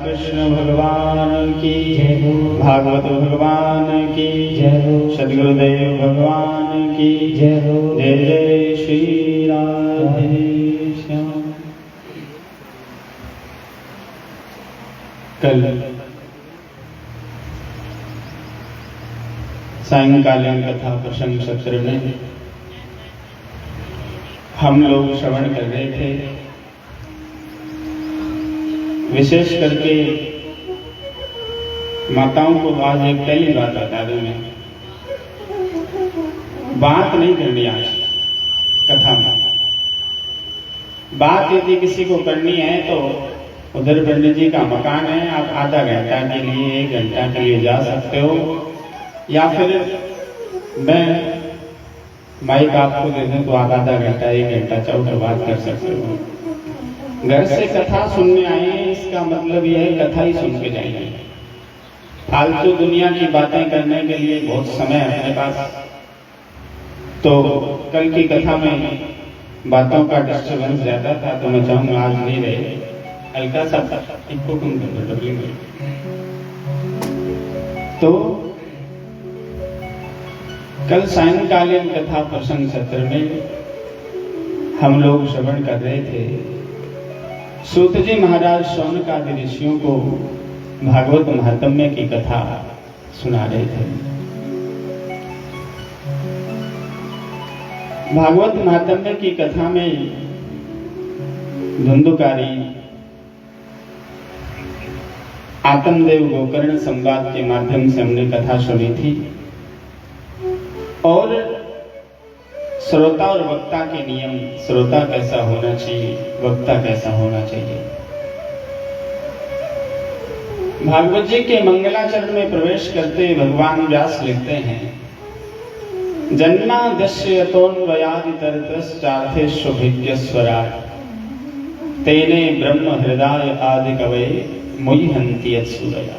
कृष्ण भगवान की जय। भागवत भगवान की जय हो। सद्गुरुदेव भगवान की जय हो। जय जय श्री राधे श्याम। कल सायंकालीन कथा प्रसंग सत्र में हम लोग श्रवण कर रहे थे। विशेष करके माताओं को आज एक पहली बात बता दूं, मैं बात नहीं करनी आज कथा में। बात यदि किसी को करनी है तो उधर पंडित जी का मकान है, आप आधा घंटा के लिए 1 घंटा के लिए जा सकते हो, या फिर मैं माइक आपको दे दूं तो आप आधा घंटा 1 घंटा चौकर बात कर सकते हो। घर से कथा सुनने आए हैं, इसका मतलब यह है कथा ही सुन के जाएंगे। फालतू दुनिया की बातें करने के लिए बहुत समय है अपने पास। तो कल की कथा में बातों का डिस्टर्बेंस ज्यादा था, तो मैं चाहूंगा आज नहीं रहे, हल्का सा इनको कम कर। तो कल सायंकालीन कथा प्रसंग सत्र में हम लोग श्रवण कर रहे थे। सूत जी महाराज शौनकादि ऋषियों को भागवत महात्म्य की कथा सुना रहे थे। भागवत महात्म्य की कथा में धुंधुकारी आत्मदेव गोकर्ण संवाद के माध्यम से हमने कथा सुनी थी, और श्रोता और वक्ता के नियम, श्रोता कैसा होना चाहिए, वक्ता कैसा होना चाहिए। भागवत जी के मंगलाचरण में प्रवेश करते भगवान व्यास लिखते हैं, जन्माद्यस्यतोऽन्वयादितरतश्चार्थेष्वभिज्ञस्वराट् तेने ब्रह्म हृदय आदि कवये मुह्यन्ति यत्सूरया।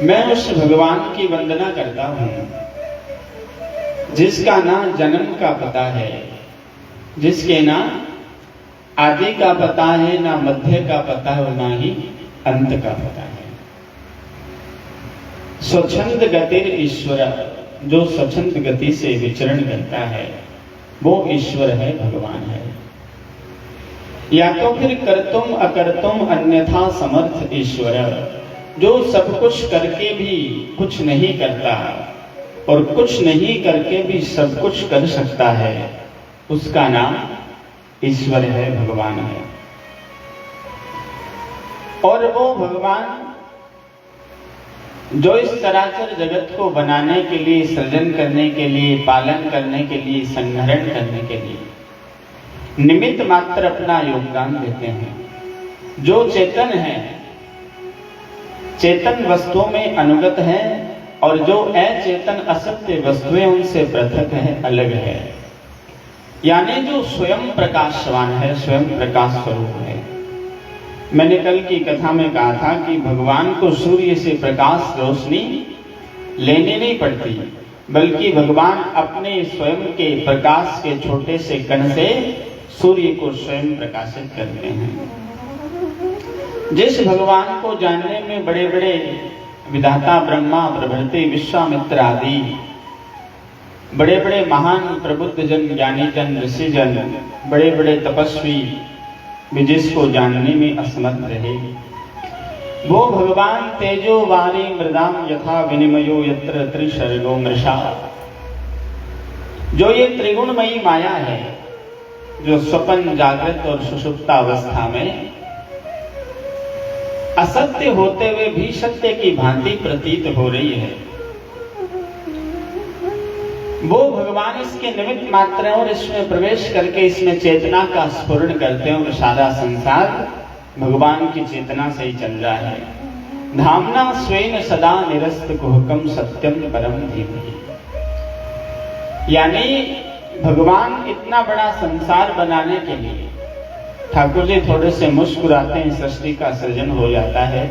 मैं उस भगवान की वंदना करता हूं जिसका ना जन्म का पता है, जिसके ना आदि का पता है, ना मध्य का पता है, ना ही अंत का पता है। स्वच्छंद गतिर ईश्वर, जो स्वच्छंद गति से विचरण करता है वो ईश्वर है, भगवान है। या तो फिर कर्तुम अकर्तुम अन्यथा समर्थ ईश्वर, जो सब कुछ करके भी कुछ नहीं करता और कुछ नहीं करके भी सब कुछ कर सकता है, उसका नाम ईश्वर है, भगवान है। और वो भगवान जो इस चराचर जगत को बनाने के लिए, सृजन करने के लिए, पालन करने के लिए, संहरण करने के लिए निमित्त मात्र अपना योगदान देते हैं। जो चेतन है, चेतन वस्तुओं में अनुगत है, और जो अचेतन असत्य वस्तुएं उनसे पृथक है, अलग है। यानी जो स्वयं प्रकाशवान है, स्वयं प्रकाश स्वरूप है। मैंने कल की कथा में कहा था कि भगवान को सूर्य से प्रकाश रोशनी लेने नहीं पड़ती, बल्कि भगवान अपने स्वयं के प्रकाश के छोटे से कण से सूर्य को स्वयं प्रकाशित करते हैं। जिस भगवान को जानने में बड़े बड़े विधाता ब्रह्मा, प्रभृति, विश्वामित्र आदि बड़े बड़े महान प्रबुद्ध जन, ज्ञानी जन, ऋषि जन, बड़े बड़े तपस्वी भी जिसको जानने में असमर्थ रहे, वो भगवान तेजो वारी मृदाम यथा विनिमयो यत्र त्रिसर्गो मृषा, जो ये त्रिगुणमयी माया है, जो स्वप्न, जागृत और सुषुप्त अवस्था में असत्य होते हुए भी सत्य की भांति प्रतीत हो रही है, वो भगवान इसके निमित्त मात्र है। और इसमें प्रवेश करके इसमें चेतना का स्फुरण करते हैं, और सारा संसार भगवान की चेतना से ही चल रहा है। धामना स्वेन सदा निरस्त कुहकम सत्यम परम धीमहि। यानी भगवान इतना बड़ा संसार बनाने के लिए ठाकुर जी थोड़े से मुस्कुराते हैं, सृष्टि का सृजन हो जाता है।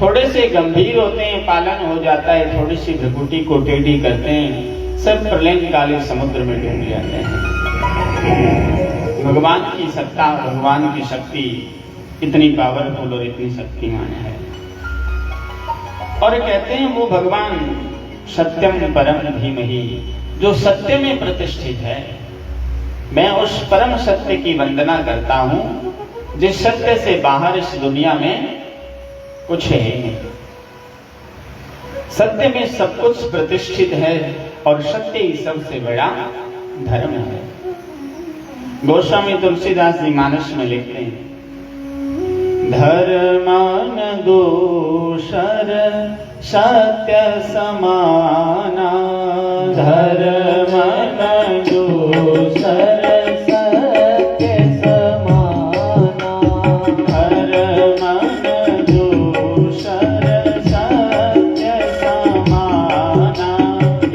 थोड़े से गंभीर होते हैं, पालन हो जाता है। थोड़ी सी भ्रुकुटी को टेढ़ी करते हैं, सब प्रलय काले समुद्र में डूब जाते हैं। भगवान की सत्ता, भगवान की शक्ति इतनी पावरफुल और इतनी शक्तिमान है। और कहते हैं वो भगवान सत्यम परम धीमहि, जो सत्य में प्रतिष्ठित है। मैं उस परम सत्य की वंदना करता हूं जिस सत्य से बाहर इस दुनिया में कुछ है ही नहीं। सत्य में सब कुछ प्रतिष्ठित है और सत्य ही सबसे बड़ा धर्म है। गोस्वामी तुलसीदास जी मानस में लिखते हैं, धर्मान दूसर सत्य समाना, धर्मान दूसर सत्य समाना, धर्मान दूसर सत्य समाना,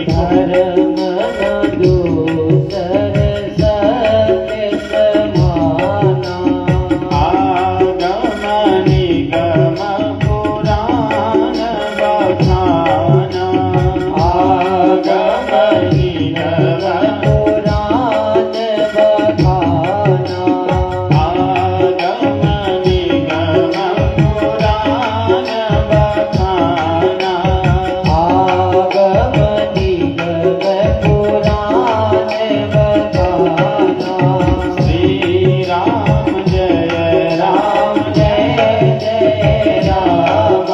धर्मान दूसर सत्य समाना, आगम निगम पुराण बखाना, आगम निगम पुराण बखाना, आगम निगम पुराण बखाना, आगम निगम पुराण बखाना। श्री राम जय राम जय जय राम,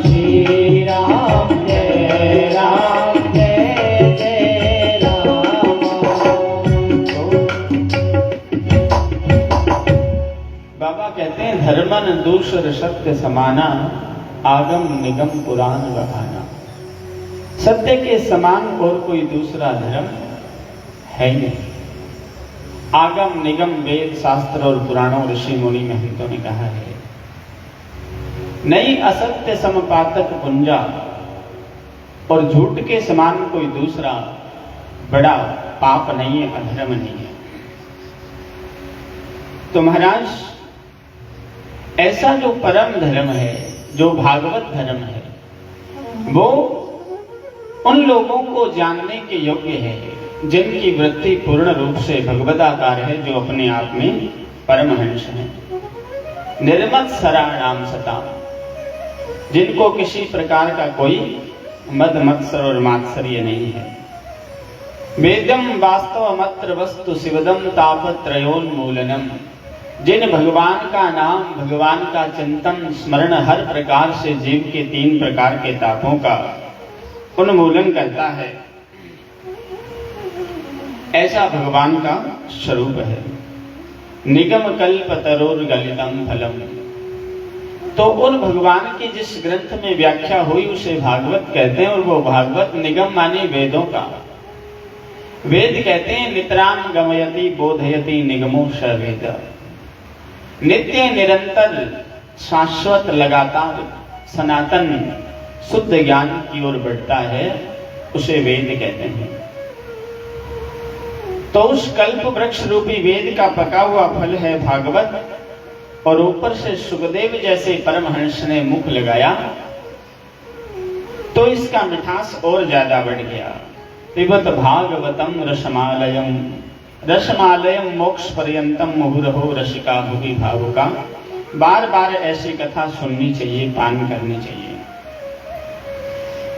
श्री राम जय राम जय जय राम। बाबा कहते हैं धर्मन दूसर सत्य समाना, आगम निगम पुराण बखाना। सत्य के समान और कोई दूसरा धर्म है ही नहीं। आगम निगम वेद शास्त्र और पुराणों ऋषि मुनि महंतों ने कहा है, नई असत्य समपातक पुंजा, और झूठ के समान कोई दूसरा बड़ा पाप नहीं है, अधर्म नहीं है। तो महाराज ऐसा जो परम धर्म है, जो भागवत धर्म है, वो उन लोगों को जानने के योग्य है जिनकी वृत्ति पूर्ण रूप से भगवदाकार है, जो अपने आप में परमहंस है। निर्मत्सरा नाम सता, जिनको किसी प्रकार का कोई मद मत्सर और मात्सर्य नहीं है। वेदम वास्तव मत्र वस्तु शिवदम तापत्रयोन्मूलनम, जिन भगवान का नाम, भगवान का चिंतन स्मरण हर प्रकार से जीव के 3 प्रकार के तापों का उन्मूलन करता है, ऐसा भगवान का स्वरूप है। निगम कल्प तरोर गलितम फलम, तो उन भगवान की जिस ग्रंथ में व्याख्या हुई उसे भागवत कहते हैं, और वो भागवत निगम माने वेदों का। वेद कहते हैं नितराम गमयति बोधयति निगमो स वेद, नित्य निरंतर शाश्वत लगातार सनातन शुद्ध ज्ञान की ओर बढ़ता है, उसे वेद कहते हैं। तो उस कल्प वृक्ष रूपी वेद का पका हुआ फल है भागवत, और ऊपर से सुखदेव जैसे परमहंस ने मुख लगाया तो इसका मिठास और ज्यादा बढ़ गया। पिबत भागवतम रसमालयम, रसमालयम मोक्ष पर्यंतम मुहुरहो रसिका भुवि भावुका। बार बार ऐसी कथा सुननी चाहिए, पान करनी चाहिए।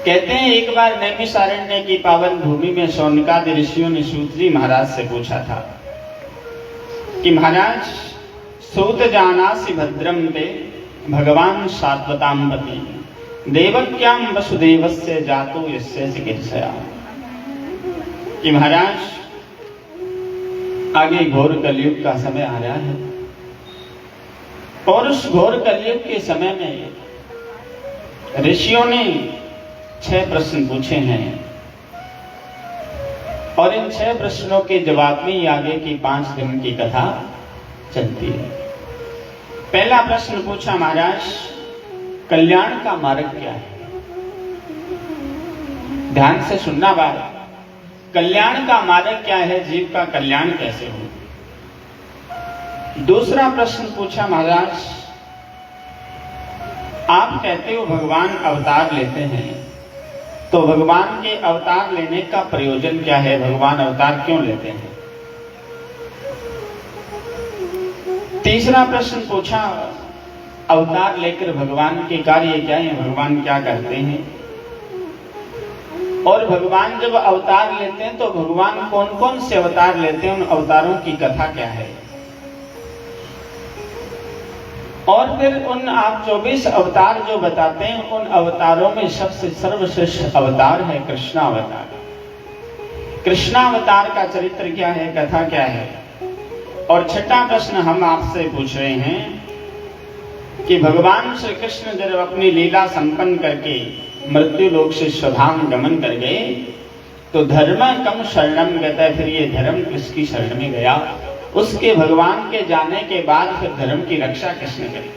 कहते हैं एक बार नैमिषारण्य की पावन भूमि में शौनकादि ऋषियों ने सूत जी महाराज से पूछा था कि महाराज, सूत जानासि भद्रम ते भगवान सात्वताम पति, देवक्याम वसुदेवस्य जातो यस्य चिकित्सया। कि महाराज, आगे घोर कलयुग का समय आ रहा है, और उस घोर कलयुग के समय में ऋषियों ने 6 प्रश्न पूछे हैं, और इन 6 प्रश्नों के जवाब में ही आगे की 5 दिन की कथा चलती है। पहला प्रश्न पूछा, महाराज कल्याण का मार्ग क्या है? ध्यान से सुनना बात। कल्याण का मार्ग क्या है? जीव का कल्याण कैसे हो? दूसरा प्रश्न पूछा, महाराज आप कहते हो भगवान अवतार लेते हैं, तो भगवान के अवतार लेने का प्रयोजन क्या है? भगवान अवतार क्यों लेते हैं? तीसरा प्रश्न पूछा, अवतार लेकर भगवान के कार्य क्या है, भगवान क्या करते हैं, और भगवान जब अवतार लेते हैं तो भगवान कौन कौन से अवतार लेते हैं, उन अवतारों की कथा क्या है। और फिर उन आप 24 अवतार जो बताते हैं, उन अवतारों में सबसे सर्वश्रेष्ठ अवतार है कृष्णावतार। कृष्णावतार का चरित्र क्या है, कथा क्या है। और छठा प्रश्न हम आपसे पूछ रहे हैं कि भगवान श्री कृष्ण जब अपनी लीला संपन्न करके मृत्यु लोक से स्वधाम गमन कर गए तो धर्म कम शरणम गता, फिर ये धर्म किसकी शरण में गया, उसके भगवान के जाने के बाद फिर धर्म की रक्षा किसने करी।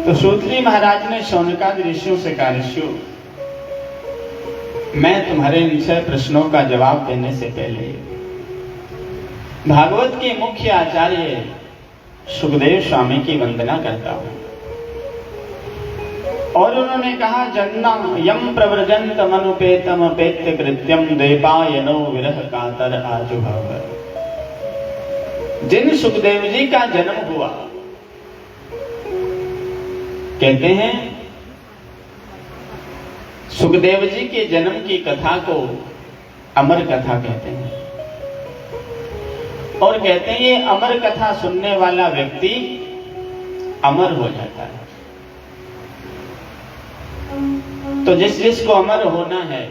तो सूत जी महाराज ने शौनकादि ऋषियों से कहा, ऋषियों मैं तुम्हारे इन 6 प्रश्नों का जवाब देने से पहले भागवत के मुख्य आचार्य सुखदेव स्वामी की वंदना करता हूं। और उन्होंने कहा, जन्म यम प्रव्रजंत मनुपेतम पेत्य कृत्यम देपायनो विरह कातर आजुभाव। जिन सुखदेव जी का जन्म हुआ, कहते हैं सुखदेव जी के जन्म की कथा को अमर कथा कहते हैं, और कहते हैं ये अमर कथा सुनने वाला व्यक्ति अमर हो जाता है। तो जिस जिसको अमर होना है,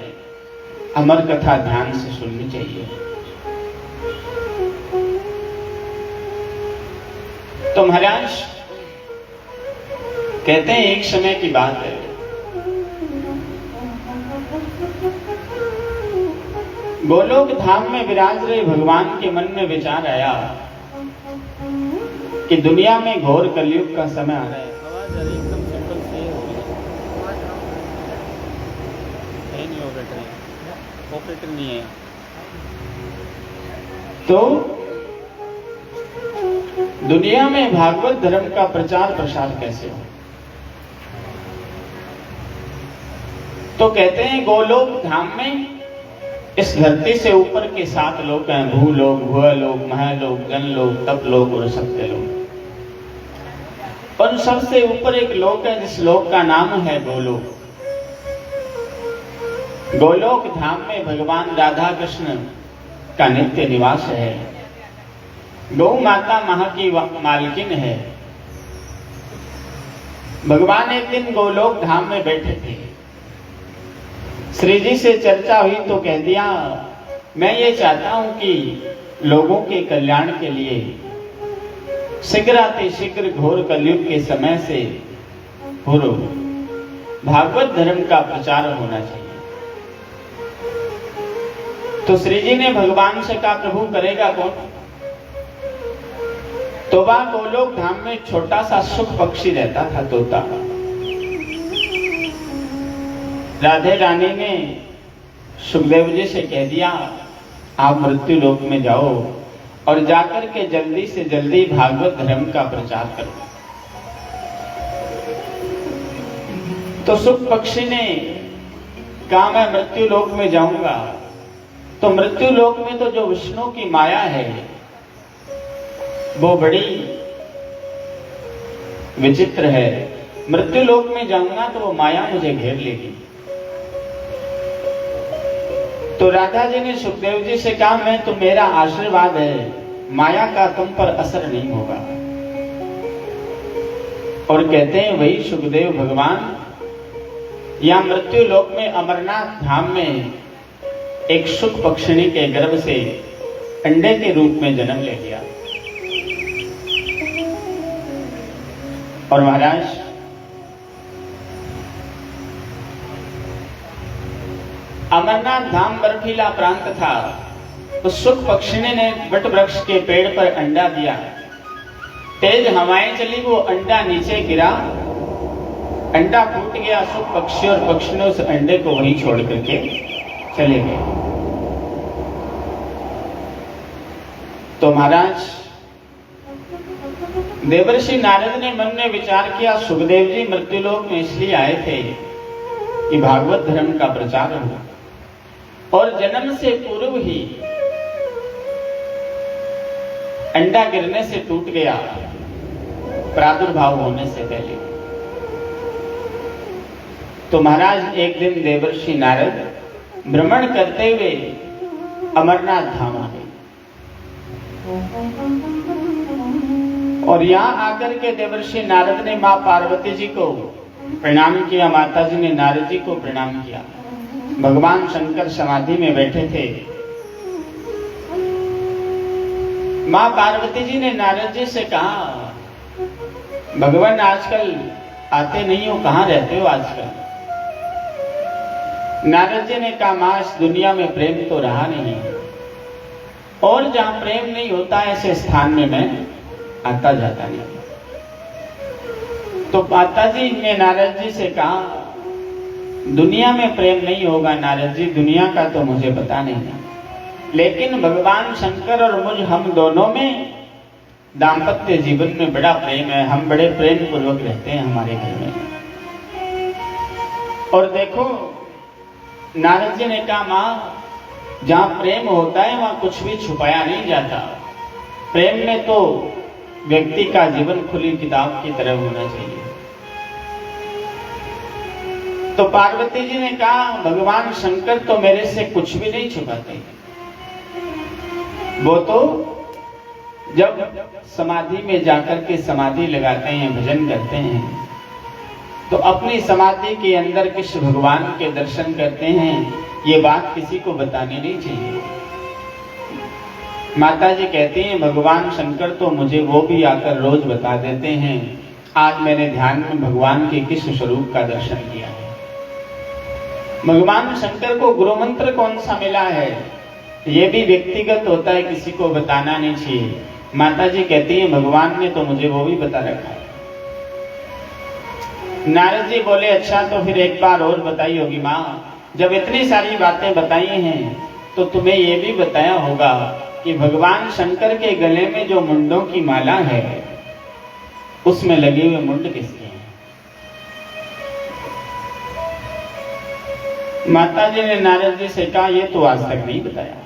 अमर कथा ध्यान से सुननी चाहिए। तो महाराज कहते हैं एक समय की बात है, गोलोक धाम में विराज रहे भगवान के मन में विचार आया कि दुनिया में घोर कलयुग का समय आ रहा है। एकदम सिंपल से नहीं ऑपरेटर नहीं है। तो दुनिया में भागवत धर्म का प्रचार प्रसार कैसे हो। तो कहते हैं गोलोक धाम में इस धरती से ऊपर के 7 लोक हैं, भूलोक, भुवलोक, महलोक, जनलोक, तपलोक और सत्य लोक। और सबसे ऊपर एक लोक है जिस लोक का नाम है गोलोक। गोलोक धाम में भगवान राधा कृष्ण का नित्य निवास है। गौ माता मां की मालकिन है। भगवान एक दिन गोलोक धाम में बैठे थे, श्री जी से चर्चा हुई तो कह दिया, मैं ये चाहता हूं कि लोगों के कल्याण के लिए शीघ्र शीघ्र घोर कलयुग के समय से पूर्व भागवत धर्म का प्रचार होना चाहिए। तो श्री जी ने भगवान से कहा, प्रभु करेगा कौन। तो वह गोलोक धाम में छोटा सा सुख पक्षी रहता था, तोता। राधे रानी ने सुखदेव जी से कह दिया, आप मृत्यु लोक में जाओ और जाकर के जल्दी से जल्दी भागवत धर्म का प्रचार करो। तो सुख पक्षी ने कहा, मैं मृत्यु लोक में जाऊंगा। तो मृत्यु लोक में तो जो विष्णु की माया है वो बड़ी विचित्र है। मृत्यु लोक में जाऊंगा तो वो माया मुझे घेर लेगी। तो राधा जी ने सुखदेव जी से कहा, मैं तो मेरा आशीर्वाद है, माया का तुम पर असर नहीं होगा। और कहते हैं वही सुखदेव भगवान या मृत्यु लोक में अमरनाथ धाम में एक सुख पक्षिणी के गर्भ से अंडे के रूप में जन्म ले लिया। और महाराज अमरनाथ धाम बर्फीला प्रांत था। तो सुख पक्षिणी ने वट वृक्ष के पेड़ पर अंडा दिया। तेज हवाएं चली, वो अंडा नीचे गिरा, अंडा फूट गया। सुख पक्षी और पक्षी ने उस अंडे को वहीं छोड़ करके चले गए। तो महाराज देवर्षि नारद ने मन में विचार किया, सुखदेव जी मृत्युलोक में इसलिए आए थे कि भागवत धर्म का प्रचार हो, और जन्म से पूर्व ही अंडा गिरने से टूट गया। प्रादुर्भाव होने से पहले। तो महाराज एक दिन देवर्षि नारद भ्रमण करते हुए अमरनाथ धाम आ गए और यहां आकर के देवर्षि नारद ने मां पार्वती जी को प्रणाम किया, माता जी ने नारद जी को प्रणाम किया। भगवान शंकर समाधि में बैठे थे। मां पार्वती जी ने नारद जी से कहा, भगवान आजकल आते नहीं हो, कहां रहते हो आजकल? नारद जी ने कहा, मां इस दुनिया में प्रेम तो रहा नहीं और जहां प्रेम नहीं होता ऐसे स्थान में मैं आता जाता नहीं। तो माता जी ने नारद जी से कहा, दुनिया में प्रेम नहीं होगा नारद जी, दुनिया का तो मुझे पता नहीं, लेकिन भगवान शंकर और मुझ हम दोनों में दाम्पत्य जीवन में बड़ा प्रेम है, हम बड़े प्रेम पूर्वक रहते हैं हमारे घर में। और देखो नारद जी ने कहा, मां जहां प्रेम होता है वहां कुछ भी छुपाया नहीं जाता। प्रेम में तो व्यक्ति का जीवन खुली किताब की तरह होना चाहिए। तो पार्वती जी ने कहा, भगवान शंकर तो मेरे से कुछ भी नहीं छुपाते। वो तो जब समाधि में जाकर के समाधि लगाते हैं, भजन करते हैं, तो अपनी समाधि के अंदर कृष्ण भगवान के दर्शन करते हैं। ये बात किसी को बतानी नहीं चाहिए। माता जी कहती हैं, भगवान शंकर तो मुझे वो भी आकर रोज बता देते हैं। आज मैंने ध्यान में भगवान के कृष्ण स्वरूप का दर्शन किया है। भगवान शंकर को गुरु मंत्र कौन सा मिला है ये भी व्यक्तिगत होता है, किसी को बताना नहीं चाहिए। माता जी कहती हैं, भगवान ने तो मुझे वो भी बता रखा है। नारद जी बोले, अच्छा तो फिर एक बार और बताई होगी मां, जब इतनी सारी बातें बताई हैं तो तुम्हें ये भी बताया होगा कि भगवान शंकर के गले में जो मुंडों की माला है उसमें लगे हुए मुंड किसके हैं? माता जी ने नारद जी से कहा, ये तो आज तक नहीं बताया।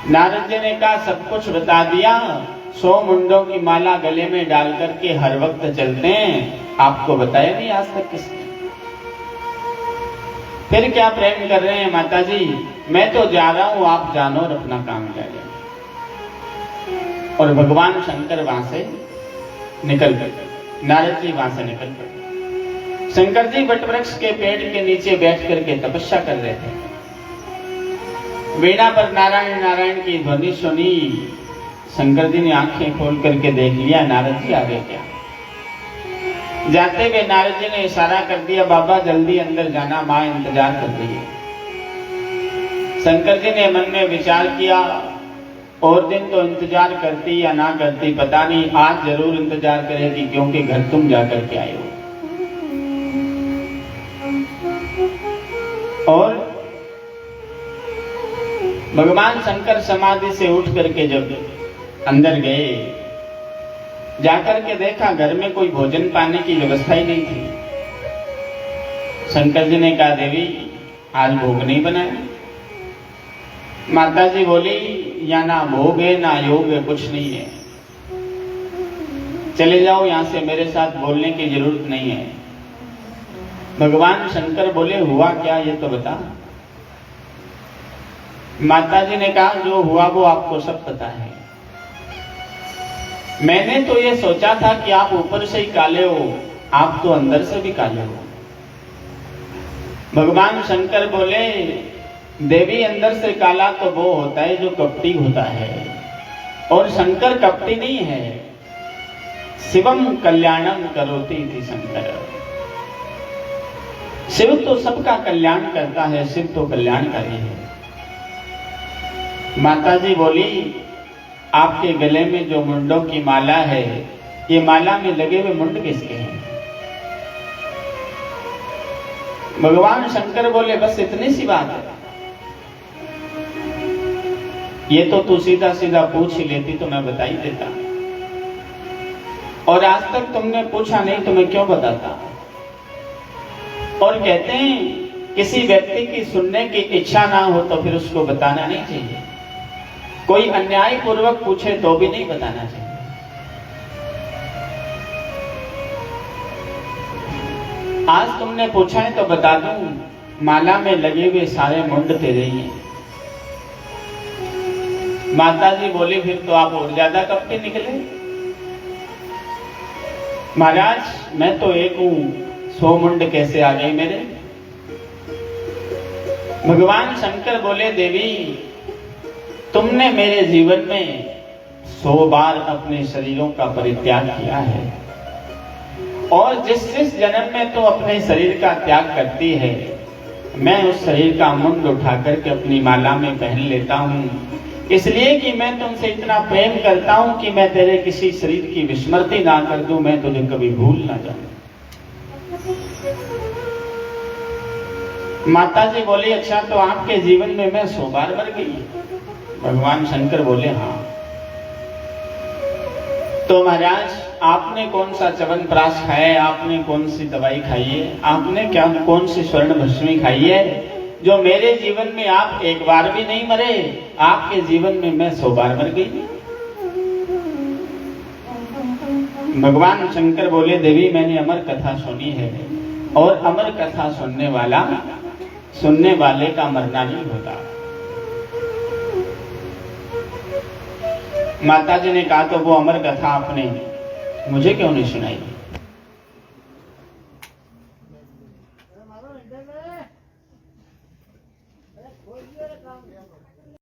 नारद जी ने कहा, सब कुछ बता दिया। 100 मुंडों की माला गले में डाल करके हर वक्त चलते हैं, आपको बताया नहीं आज तक किसने। फिर क्या प्रेम कर रहे हैं माता जी? मैं तो जा रहा हूं, आप जानो और अपना काम करें। और भगवान शंकर वहां से निकल गए, नारद जी वहां से निकल गए। शंकर जी वटवृक्ष के पेड़ के नीचे बैठ करके तपस्या कर रहे थे। वीणा पर नारायण नारायण की ध्वनि सुनी। शंकर जी ने आंखें खोल करके देख लिया, नारद जी आ गए क्या। जाते हुए नारद जी ने इशारा कर दिया, बाबा जल्दी अंदर जाना, मां इंतजार कर रही है। शंकर जी ने मन में विचार किया, और दिन तो इंतजार करती या ना करती पता नहीं, आज जरूर इंतजार करेगी क्योंकि घर तुम जाकर के आए हो। और भगवान शंकर समाधि से उठ करके जब अंदर गए, जाकर के देखा घर में कोई भोजन पाने की व्यवस्था ही नहीं थी। शंकर जी ने कहा, देवी आज भोग नहीं बनाया। माता जी बोली, या ना भोग है ना योग है, कुछ नहीं है, चले जाओ यहां से, मेरे साथ बोलने की जरूरत नहीं है। भगवान शंकर बोले, हुआ क्या ये तो बता। माता जी ने कहा, जो हुआ वो आपको सब पता है। मैंने तो ये सोचा था कि आप ऊपर से ही काले हो, आप तो अंदर से भी काले हो। भगवान शंकर बोले, देवी अंदर से काला तो वो होता है जो कपटी होता है, और शंकर कपटी नहीं है। शिवम कल्याणम करोति इति शंकर। शिव तो सबका कल्याण करता है, शिव तो कल्याणकारी है। माता जी बोली, आपके गले में जो मुंडों की माला है, ये माला में लगे हुए मुंड किसके हैं? भगवान शंकर बोले, बस इतनी सी बात है। ये तो तू सीधा सीधा पूछ ही लेती तो मैं बता ही देता, और आज तक तुमने पूछा नहीं तो मैं क्यों बताता। और कहते हैं किसी व्यक्ति की सुनने की इच्छा ना हो तो फिर उसको बताना नहीं चाहिए। कोई अन्याय पूर्वक पूछे तो भी नहीं बताना चाहिए। आज तुमने पूछा है तो बता दूं, माला में लगे हुए सारे मुंड तेरे ही हैं। माता जी बोली फिर तो आप और ज्यादा कपटे निकले। महाराज मैं तो एक हूं, 100 मुंड कैसे आ गए मेरे। भगवान शंकर बोले देवी तुमने मेरे जीवन में 100 बार अपने शरीरों का परित्याग किया है, और जिस जन्म में तो अपने शरीर का त्याग करती है, मैं उस शरीर का मुंड उठा करके अपनी माला में पहन लेता हूं, इसलिए कि मैं तुमसे इतना प्रेम करता हूं कि मैं तेरे किसी शरीर की विस्मृति ना कर दूं, मैं तुझे कभी भूल ना जाऊं। माता जी बोली अच्छा तो आपके जीवन में मैं 100 बार मर गई। भगवान शंकर बोले हाँ। तो महाराज आपने कौन सा च्यवनप्राश खाया है, आपने कौन सी दवाई खाई है, आपने क्या कौन सी स्वर्ण भस्मी खाई है, जो मेरे जीवन में आप एक बार भी नहीं मरे, आपके जीवन में मैं 100 बार मर गई। भगवान शंकर बोले देवी मैंने अमर कथा सुनी है, और अमर कथा सुनने वाले का मरना नहीं होता। माता जी ने कहा तो वो अमर कथा आपने मुझे क्यों नहीं सुनाई।